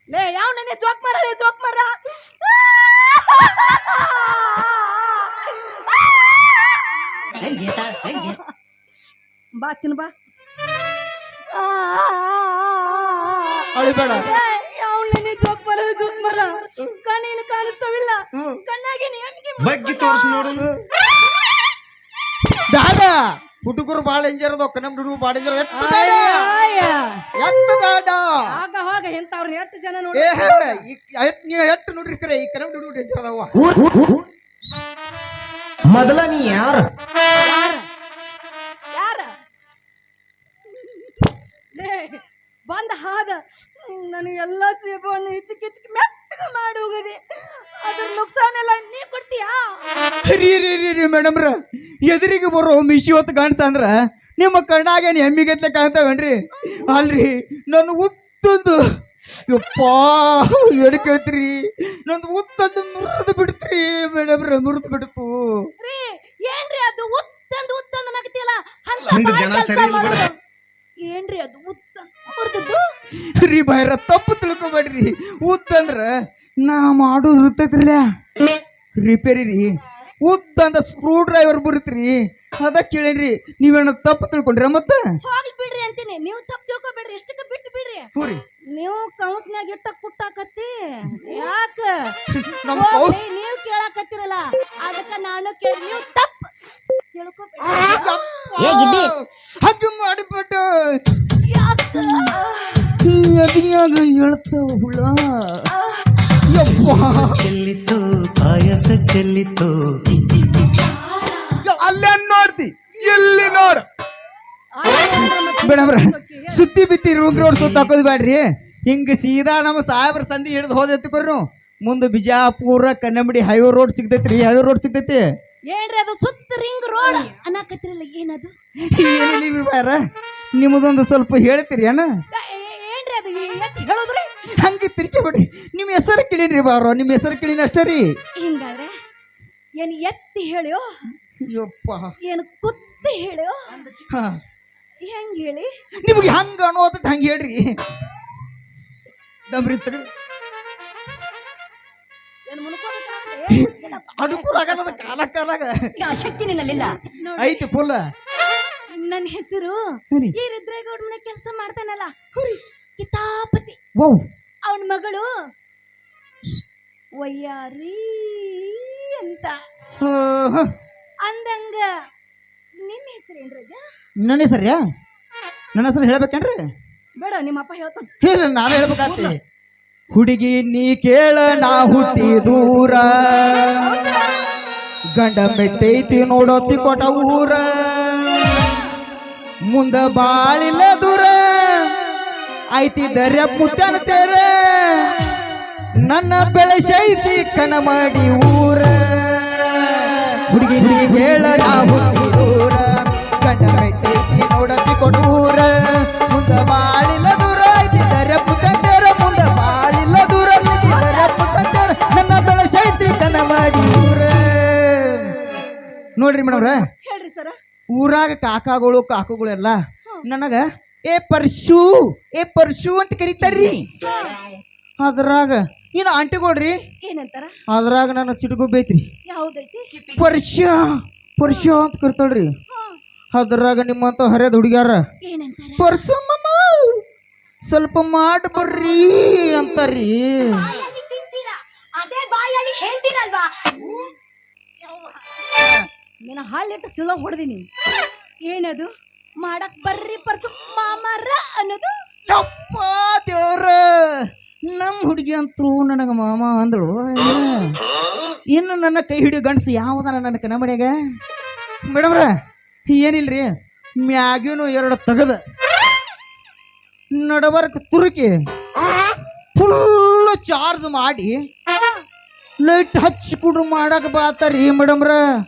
ಲೇ ಯಾವ ನನಗೆ ಜೋಕ್ ಮಾರ ಜೋಕ್ ಮಾರ ಬಾ ತಿನ್ ಬಾ ಅಳಿಬೇಡ ಯಾವ ನನಗೆ ಜೋಕ್ ಮಾರ ಕಣ್ಣೇನು ಕಾಣಿಸ್ತಾವಿಲ್ಲ ಕಣ್ಣಾಗಿ ಬಗ್ಗಿ ತೋರಿಸಿ ನೋಡು ಬೇಡ ಹುಡುಗರು ಬಾಳ ಎಂಜರ್ ಅದ ನಮ್ ಹುಡುಗರು ಬಾಳ ಎಂಜರ್ ಎತ್ತ ಬೇಡ ಆಗ ಹೋಗ ಎಂತವ್ರು ಎಷ್ಟು ಜನ ನೋಡಿ ನೀವು ಎಟ್ಟು ನೋಡ್ರಿ ಕರೆ ಈ ನಮ್ ಹುಡುಗರು ಎಂಜರ್ ಅದಾವ ಮೊದಲ ನೀ ಯಾರು ಯಾರ ಬಂದ ಹಾದ ನನಗೆ ಎಲ್ಲ ಸೇಬನ್ನು ಹಿಚ್ಚಿ ಮೆತ್ತಗ ಮಾಡಿ ಹೋಗದೆ ಅದ್ರ ನುಕ್ಸಾನೆಲ್ಲ ನೀ ಕೊಡ್ತೀಯಾ ರೀ ಮೇಡಮ್ರ ಎದುರಿಗೆ ಬರೋ ಮಿಶಿ ಹೊತ್ತು ಕಾಣಿಸ ಅಂದ್ರ ನಿಮ್ಮ ಕಣ್ಣಾಗೇನು ಎಮ್ಮಿಗತ್ಲೆ ಕಾಣ್ತಾವೇನ್ರಿ ಅಲ್ರಿ ನನ್ನ ಉತ್ತೊಂದು ಯಪ್ಪಾ ಏನು ಕೇಳ್ತೀರಿ ನಂದು ಉತ್ತೊಂದು ಮುರಿದು ಬಿಡ್ತ್ರಿ ಮೇಡಮ್ರ ಮುರಿದು ಬಿಡ್ತು ರೀ ಏನ್ರಿ ಅದು ಉತ್ತಂದು ನಗತಿಯಲ್ಲ ಹಂಗ ಜನ ಸರಿ ಇಲ್ಲ ಬಿಡ ಏನ್ರಿ ಅದು ಮುರಿದದ್ದು ರೀ ಬೈರ ತಪ್ಪು ತಿಳ್ಕೊಬೇಡ್ರಿ ಉತ್ತಂದ್ರ ನಾ ಮಾಡೋದು ಇರ್ತೈತ್ರಿಲ್ಲ ರಿಪೇರಿ ರೀ ಉತ್ತಂದ ಸ್ಕ್ರೂ ಡ್ರೈವರ್ ಬರುತ್ರಿ ಅದ ಕೇಳೇನ್ರಿ ನೀವೇನ ತಪ್ಪು ತಿಳ್ಕೊಂಡ್ರಿ ಮತ್ತೆ ಹೋಗ್ಲಿ ಬಿಡ್ರಿ ಅಂತೀನಿ ನೀವು ತಪ್ಪು ತಿಳ್ಕೊಬೇಡ್ರಿ ಎಷ್ಟಕ್ಕೆ ಬಿಟ್ಟು ಬಿಡ್ರಿ ಹೂರಿ ನೀವು ಕೌನ್ಸ್ನ್ಯಾಗ ಇಟ್ಟ ಕುಟ್ಟಾಕತ್ತಿ ಯಾಕ ನಮ್ ಕೌಸ್ ನೀವು ಕೇಳಾಕತ್ತಿರಲ್ಲ ಅದಕ್ಕ ನಾನು ಕೇಳಿ ನೀವು ತಪ್ಪು ತಿಳ್ಕೊಬೇಡ್ರಿ ಹಂಗ ಮಾಡಿಬಿಟ್ಟ ಯಾಕ ಎದಿಯಾಗ ಹೇಳ್ತಾವ ಹುಳ ಯಪ್ಪ ಚೆಲ್ಲಿತು ಪಾಯಸ ಚೆಲ್ಲಿತು ಅಲ್ಲೇ ನೋಡ್ತಿ ಎಲ್ಲಿ ನೋಡ ಮೇಡಮ್ರ ಸುತ್ತಿ ಬಿತ್ತಿ ರೂಮ್ ರೋಡ್ ಸುತ್ತ ಹಾಕೋದು ಬ್ಯಾಡ್ರಿ ಹಿಂಗ ಸೀದಾ ನಮ್ಮ ಸಾಹೇಬ್ರ ಸಂಧಿ ಹಿಡಿದು ಹೋದೆತ್ಕೊರ್ನು ಮುಂದೆ ಬಿಜಾಪುರ ಕನ್ನಂಬಡಿ ಹೈವೇ ರೋಡ್ ಸಿಗ್ತೈತ್ರಿ ಹೈವೇ ರೋಡ್ ಸಿಗ್ತೈತಿ ಏನ್ರಿ ಅದು ಸುತ್ತ ರಿಂಗ್ ರೋಡ್ ಅನ್ನಕತ್ತಿರಲ್ಲ ಏನದು ಏನಿಲ್ಲ ಬಾರ ನಿಮ್ಮದೊಂದು ಸ್ವಲ್ಪ ಹೇಳ್ತೀರಿ ಅಣ್ಣ ಏನ್ರಿ ಅದು ಎತ್ತಿ ಹೇಳೋದ್ರಿ ಹಂಗೆ ತಿರ್ಕಿ ಬಿಡಿ ನಿಮ್ಮ ಹೆಸರು ಕೇಳಿನ್ರಿ ಬಾರೋ ನಿಮ್ಮ ಹೆಸರು ಕೇಳಿನ ಅಷ್ಟೇ ರೀ ಹಿಂಗಾದ್ರೆ ಏನ್ ಎತ್ತಿ ಹೇಳ್ಯೋ ಯಪ್ಪ ಏನು ಕುತ್ತಿ ಹೇಳ್ಯೋ ಹಾ ಹೆಂಗ್ ಹೇಳಿ ನಿಮ್ಗೆ ಹಂಗ ಅನ್ನೋದಕ್ಕೆ ಹಂಗೆ ಹೇಳ್ರಿ ದಮ್ರಿತ್ರಿ ಅನುಕೂಲ ಆಗಲ್ಲ ಕಾಲಾಗ ಶಕ್ತಿ ನಿನ್ನಲ್ಲಿಲ್ಲ ಐತಿ ಫುಲ್ ನನ್ನ ಹೆಸರು ಈ ರುದ್ರೇಗೌಡ ಮನೆ ಕೆಲಸ ಮಾಡ್ತಾನಲ್ಲ ಕಿತಾಪತಿ ಅವನ ಮಗಳು ವಯ್ಯಾರಿ ಅಂತ ಅಂದಂಗ ನಿನ್ನ ಹೆಸರೇನ್ ರಜ ನನ್ನ ಹೆಸರ್ಯಾ ನನ್ನ ಹೆಸರು ಹೇಳ್ಬೇಕೇನ್ರಿ ಬೇಡ ನಿಮ್ಮ ಅಪ್ಪ ಹೇಳ್ತಾನ ಇಲ್ಲ ನಾನು ಹೇಳ್ಬೇಕಾಗ್ತಿ ಹುಡುಗಿ ನೀ ಕೇಳ ನಾ ಹುಟ್ಟಿ ದೂರ ಗಂಡ ಮೆಟ್ಟೈತಿ ನೋಡೋತಿ ಕೊಟ ಊರ ಮುಂದ ಬಾಳಿಲ್ಲ ದೂರ ಐತಿ ದರ್ಯ ಮುತ್ತನ ತೇರ ನನ್ನ ಬೆಳೆಸೈತಿ ಕನ ಮಾಡಿ ಊರ ಹುಡುಗಿ ನೀ ಕೇಳ ನಾ ಹುಟ್ಟಿ ದೂರ ಗಂಡ ಮೆಟ್ಟೈತಿ ನೋಡೋತಿ ಕೊಟ ಊರ ಮುಂದ ಬಾಳಿಲ್ಲ ದೂರ ಐತಿ ದರ್ಯ ಮುತ್ತನ ತೇರ ಮುಂದ ಬಾಳಿಲ್ಲ ದೂರ ಐತಿ ದರ್ಯ ಮುತ್ತನ ತೇರ ನನ್ನ ಬೆಳೆಸೈತಿ ಕನ ಮಾಡಿ ಊರ ನೋಡ್ರಿ ಮೇಡಮ್ರ ಹೇಳ್ರಿ ಸರ ಊರಾಗ ಕಾಕಗಳು ಎಲ್ಲ ನನಗ ಏ ಪರ್ಶು ಅಂತ ಕರೀತಾರ್ರಿ ಅದ್ರಾಗ ಇನ್ನು ಆಂಟಿಗಳ್ರಿ ಏನಂತಾರ ಅದ್ರಾಗ ನಾನು ಚಿಟಗು ಬೇತ್ರಿ ಯಾವ್ದೈತಿ ಪರ್ಶ ಅಂತ ಕರಿತಾಳ್ರಿ ಅದ್ರಾಗ ನಿಮ್ಮಂತ ಹರಿಯದ ಹುಡುಗ್ಯಾರ ಏನಂತಾರ ಪರ್ಸಮ್ಮ ಸ್ವಲ್ಪ ಮಾಡಿ ಬರ್ರಿ ಅಂತಾರ್ರಿ ಅದೇ ಬಾಯಲ್ಲಿ ಹೇಳ್ತೀನಲ್ವಾ ನೀನು ಹಾಳಿಟ್ಟು ಸಿಳ ಹೊಡೆದಿನಿ ಏನದು ಮಾಡಕ್ ಬರ್ರಿ ಪರ್ಸು ಮಾಮಾರ ಅನ್ನೋದು ತಪ್ಪ ದೇವ್ರ ನಮ್ಮ ಹುಡುಗಿ ಅಂತೂ ನನಗ ಮಾಮ ಅಂದಳು ಇನ್ನು ನನ್ನ ಕೈ ಹಿಡಿಯೋ ಗಂಡಸು ಯಾವ್ದಾರ ನನ್ನ ಕನ್ನಮಡ್ಯಾಗ ಮೇಡಮ್ರ ಏನಿಲ್ರಿ ಮ್ಯಾಗಿನೂ ಎರಡು ತಗದ ನಡಬರ್ಕ ತುರುಕಿ ಫುಲ್ ಚಾರ್ಜ್ ಮಾಡಿ ಲೈಟ್ ಹಚ್ಚಿ ಕುಡ್ರು ಮಾಡಕ್ ಬಾತಾರ್ರಿ ಮೇಡಮ್ರ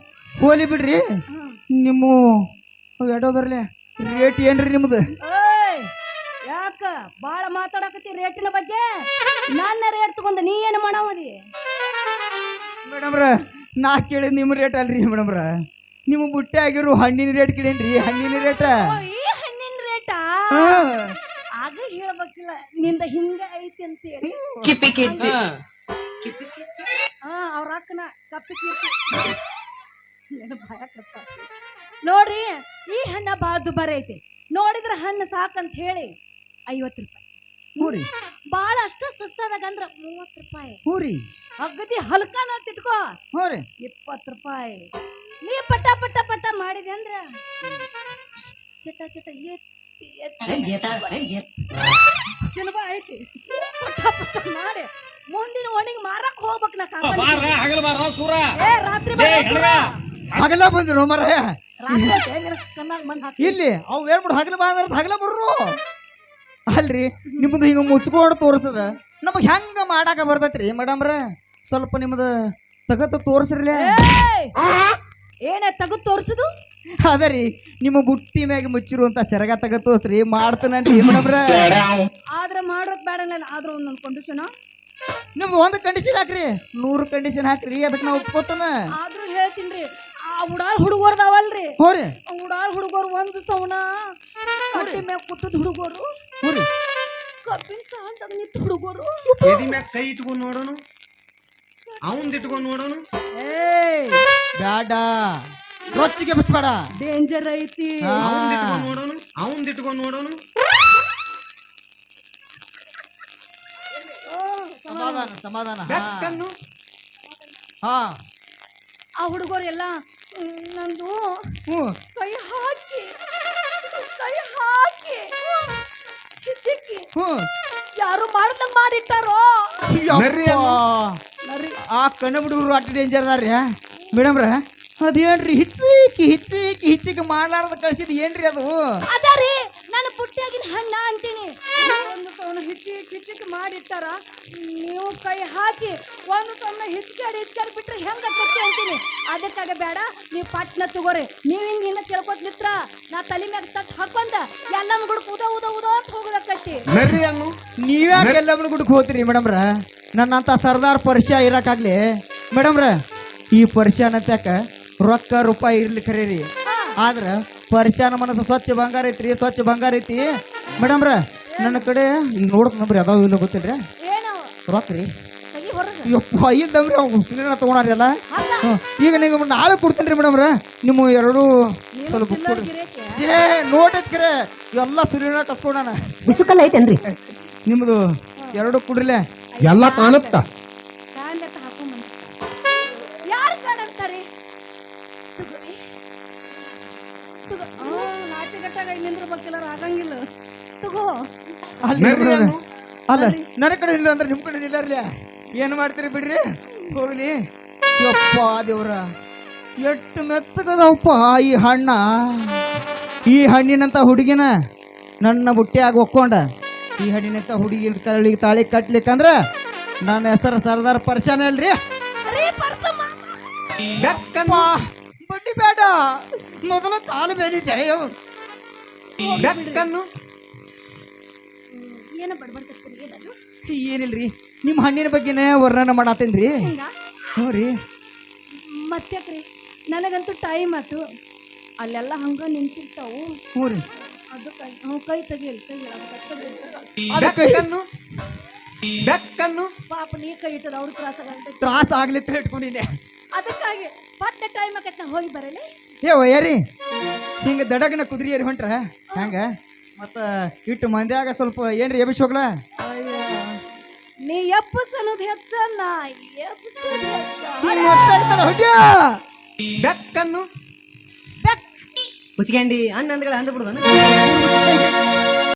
ಹೋಲಿ ಬಿಡ್ರಿ ನಿಮ್ಮ ಎಡೋದ್ರಲ್ಲೇ ರೇಟ್ ಏನ್ರಿ ನಿಮ್ದು ಯಾಕ ಬಾಳ ಮಾತಾಡಕತ್ತಿ ರೇಟಿನ ಬಗ್ಗೆ ನನ್ನ ರೇಟ್ ತಗೊಂಡ ನೀ ಏನು ಮಾಡಾವದಿ ಮೇಡಮ್ರ ನಾ ಕೇಳಿದ್ ನಿಮ್ಮ ರೇಟ್ ಅಲ್ರಿ ಮೇಡಮ್ರ ನಿಮ್ಮ ಬುಟ್ಟೆ ಆಗಿರೋ ಹಣ್ಣಿನ ರೇಟ್ ಕೇಳೇನ್ರಿ ಹಣ್ಣಿನ ರೇಟ ಈ ಹಣ್ಣಿನ ರೇಟಾ ಆಗ ಹೇಳ ಹೇಳ್ಬೇಕಿಲ್ಲ ನಿಂದ ಹಿಂಗ ಐತಿ ಅಂತ ಹೇಳಿ ಅವ್ರ ಅಕ್ಕನ ಕಪ್ಪಿ ಕೀರ್ತಿ ಭಯ ಕಪ್ಪ ನೋಡ್ರಿ ಈ ಹಣ್ಣ ಬಾಳ ದುಬಾರಿ ಐತಿ ನೋಡಿದ್ರ ಹಣ್ಣು ಸಾಕಂತ ಹೇಳಿ 50 ರೂಪಾಯಿ ಹೂರಿ ಬಾಳ ಅಷ್ಟ ಸಸ್ತಾದಾಗ ಅಂದ್ರ 30 ರೂಪಾಯಿ ಹೂರಿ ಅಗದಿ ಹಲ್ಕಾನ ತಿಟ್ಕೋ ಹೂರಿ 20 ರೂಪಾಯಿ ನೀ ಪಟ ಪಟ ಪಟ ಮಾಡಿದೆ ಅಂದ್ರ ಚಟ ಚಟ ತಿನ್ಬ ಐತಿ ಪಟ ಪಟ ಮಾಡಿ ಮುಂದಿನ ಒಣಗಿ ಮಾರಕ್ ಹೋಗ್ಬೇಕ್ ನಾ ಏ ರಾತ್ರಿ ಹಗಲ ಬಂದ್ರು ಮರ ಕಣ್ಣಾಗ ಮಣ್ಣು ಹಾಕಿ ಇಲ್ಲಿ ಅವ್ ಏನ್ ಮಾಡು ಹಗಲ ಬಂದ್ರ ಹಗಲ ಬರ್ರು ಅಲ್ರಿ ನಿಮ್ದು ಹಿಂಗ ಮುಚ್ಕೊಂಡು ತೋರ್ಸದ್ರ ನಮಗ್ ಹೆಂಗ ಮಾಡಾಕ ಬರ್ತೈತ್ರಿ ಮೇಡಮ್ರ ಸ್ವಲ್ಪ ನಿಮ್ದ ತಗತ ತೋರ್ಸ್ರಲ್ಲ ಏನ ತಗದ್ ತೋರ್ಸುದು ಅದರಿ ನಿಮ್ಮ ಬುಟ್ಟಿ ಮ್ಯಾಗ ಮುಚ್ಚಿರುವಂತ ಸೆರಗ ತಗ ತೋರ್ಸ್ರಿ ಮಾಡ್ತಾನಂತ್ರಿ ಮೇಡಮ್ರ ಆದ್ರ ಮಾಡೋದ್ ಬೇಡ ಆದ್ರ ಒಂದೊಂದ್ ಕಂಡೀಷನ್ ನಿಮ್ದು ಒಂದ್ ಕಂಡೀಷನ್ ಹಾಕ್ರಿ 100 ಕಂಡೀಷನ್ ಹಾಕ್ರಿ ಅದಕ್ಕೆ ನಾ ಒಪ್ಕೋತಾನ ಆದ್ರೂ ಹೇಳ್ತೀನ್ರಿ ಆ ಉಡಾಳ್ ಹುಡುಗರ್ದಾವಲ್ರಿ ಹೋರಿ ಉಡಾಳ್ ಹುಡುಗರು ಒಂದ್ ಸೌಣ ಕಟ್ಟಿ ಮ್ಯಾಗ ಕೂತದ್ ಹುಡುಗರು ಹೋರಿ ಕಬ್ಬಿನ ಸಾಂತಾಗ ನಿಂತ ಹುಡುಗರು ಎದಿ ಮ್ಯಾಗ ಕೈ ಇಟ್ಕೊಂಡ್ ನೋಡೋಣ ಅವಂದ್ ಇಟ್ಕೊಂಡ್ ನೋಡೋಣ ಬ್ಯಾಡ ರೊಚ್ಚಿಗೆ ಬಿಸ್ಬೇಡ ಡೇಂಜರ್ ಐತಿ ಅವಂದ್ ಇಟ್ಕೊಂಡ್ ನೋಡೋಣ ಸಮಾಧಾನ ಸಮಾಧಾನ ಬೆಕ್ಕನ್ನು ಹಾ ಆ ಹುಡುಗರು ಎಲ್ಲ ನಂದು ಕೈ ಹಾಕಿ ಕಿಚ್ಚಿಕ್ಕಿ ಯಾರು ಮಾಡ್ದಂಗ್ ಮಾಡಿಟ್ಟಾರೋ ಆ ಕಣ್ಣ ಹುಡುಗರು ಅಟ್ಟ ಡೇಂಜರ್ ಅದಾರ್ರಿ ಮೇಡಮ್ರ ಅದೇನ್ರಿ ಹಿಚ್ಚಿಗೆ ಮಾಡ್ಲಾರ್ದ ಕಳ್ಸಿದ್ ಏನ್ರಿ ಅದು ಅದರಿ ನಾನು ಪುಟ್ಟಿಯಾಗಿನ ಹಣ್ಣ ಅಂತೀನಿ ಒಂದು ಸೌನ ಹಿಚ್ಚಿಗೆ ಮಾಡಿಟ್ಟಾರ ನೀವು ಕೈ ಹಾಕಿ ಒಂದು ಸೌನ ಹಿಚ್ಕಾಡಿ ಬಿಟ್ರೆ ಹೆಂಗ ಕಟ್ಟಿ ಅಂತೀನಿ ಅದಕ್ಕಾಗ ಬೇಡ ನೀವು ಪಟ್ನ ತಗೋರಿ ನೀವ್ ಹಿಂಗ ಕೇಳ್ಕೊತ ನಿತ್ರ ನಾ ತಲೆ ಮ್ಯಾಗ ತಟ್ ಹಾಕೊಂಡ ಎಲ್ಲಮ್ಮ ಗುಡ್ಕ ಉದ ಅಂತ ಹೋಗೋದಕ್ಕತ್ತಿ ನೀವ್ಯಾಕೆ ಎಲ್ಲಮ್ಮನ ಗುಡ್ಕ್ ಹೋಗ್ತೀರಿ ಮೇಡಮ್ರ ನನ್ನಂತ ಸರ್ದಾರ್ ಪರಿಚಯ ಇರಕ್ಕಾಗ್ಲಿ ಮೇಡಮ್ರ ಈ ಪರಿಚಯನತ್ಯಾಕ ರೊಕ್ಕ ರೂಪಾಯಿ ಇರ್ಲಿ ಖರೀರಿ ಆದ್ರ ಪರಿಚಯನ ಮನಸ್ಸು ಸ್ವಚ್ಛ ಬಂಗಾರ ಐತ್ರಿ ಸ್ವಚ್ಛ ಬಂಗಾರ ಐತಿ ಮೇಡಮ್ರ ನನ್ನ ಕಡೆ ಈಗ ನೋಡಕ್ ನಂಬ್ರಿ ಅದಾವ ಇಲ್ಲ ಗೊತ್ತಿಲ್ರಿ ಏನು ರೊಕ್ಕ ರೀ ತೆಗಿ ಹೊರಗೆ ಯಪ್ಪ ಇಲ್ದಂಬ್ರಿ ಅವ್ನು ತಗೊಂಡ್ರಿ ಅಲ್ಲ ಈಗ ನೀವು ನಾಳೆ ಕೊಡ್ತೇನ್ರಿ ಮೇಡಮ್ರ ನಿಮ್ಮ ಎರಡು ಸ್ವಲ್ಪ ಏ ನೋಟ್ ಐತ್ಕರೆ ಎಲ್ಲ ಸುರಿನ ಕಸ್ಕೊಂಡಾನ ಬಿಸುಕಲ್ಲ ಐತೇನ್ರಿ ನಿಮ್ದು ಎರಡು ಕುಡ್ರಲೆ ಎಲ್ಲ ಕಾಣುತ್ತ ಕಾಂಡತ್ತ ಹಾಕೊಂಡ್ ಯಾರು ಕಾಣಂತಾರಿ ನಾಚಿಗಟ್ಟಾಗ ನಿಂದ್ರಬೇಕಿಲ್ಲ ಆಗಂಗಿಲ್ಲ ತಗೋ ಅಲ್ಲ ನನ್ನ ಕಡೆ ಇಲ್ಲ ಅಂದ್ರೆ ನಿಮ್ ಕಡೆ ನಿಲ್ಲರ್ಲಿ ಏನ್ ಮಾಡ್ತೀರಿ ಬಿಡ್ರಿ ಹೋಗ್ಲಿ ಯಪ್ಪ ದೇವ್ರ ಎಷ್ಟು ಮೆತ್ತಗದವಪ್ಪ ಈ ಹಣ್ಣಿನಂತ ಹುಡುಗಿನ ನನ್ನ ಬುಟ್ಟಿಯಾಗ ಒಕ್ಕೊಂಡ ಈ ಹಣ್ಣಿನಂತ ಹುಡುಗಿನ ಕರಳಿಗೆ ತಾಳಿ ಕಟ್ಲಿಕ್ಕಂದ್ರ ನನ್ನ ಹೆಸರು ಸರ್ದಾರ್ ಪರ್ಶಾನ ಅಲ್ರಿ ಬಡ್ಡಿ ಬೇಡ ಮೊದಲು ಕಾಲು ಬೇರಿದ್ದೆ ಬೆಕ್ಕನ್ನು ಏನು ಬಡಬಡ್ಸಕ್ತೀರಿ ಏನದು ಏನಿಲ್ರಿ ನಿಮ್ಮ ಹಣ್ಣಿನ ಬಗ್ಗೆನೇ ವರ್ಣನೆ ಮಾಡತ್ತೇನ್ರಿ ಹ್ಞೂ ರೀ ಮತ್ತ್ಯಾಕ್ರಿ ನನಗಂತೂ ಟೈಮ್ ಆತು ಅಲ್ಲೆಲ್ಲ ಹಂಗ ನಿಂತಿರ್ತಾವು ಹ್ಞೂ ರೀ ಅದಕ್ಕೆ ಕೈ ತೆಗಿಯಲ್ ಬೆಕ್ಕನ್ನು ಪಾಪ ನೀ ಕೈ ಇಟ್ಟದ ಅವ್ರ ತ್ರಾಸ ಆಗ್ಲಿತ್ರ ಇಟ್ಕೊಂಡಿದ್ದೆ ಅದಕ್ಕಾಗಿ ಪಟ್ಟ ಟೈಮ್ ಆಕೈತ್ ನಾ ಹೋಗಿ ಬರಲಿ ಏ ವಯ್ಯಾರಿ ಹಿಂಗ ದಡಗನ ಕುದುರೆ ಏರಿ ಹೊಂಟ್ರ ಹಂಗ ಮತ್ತ ಇಟ್ಟು ಮಂದ್ಯಾಗ ಸ್ವಲ್ಪ ಏನ್ರಿ ಎಬ್ಬಿಸಿ ಹೋಗ್ಲ ನೀ ಎಬ್ಬಸ್ ಅನ್ನೋದು ಹೆಚ್ಚ ನಾ ಎಬ್ಬಸೋದು ಹೆಚ್ಚ ಬೆಕ್ಕನ್ನು ಕುಚ್ಕಂಡಿ ಅಣ್ಣ ಅಂದ್ಗಳ ಅಂದ್ಬಿಡುದ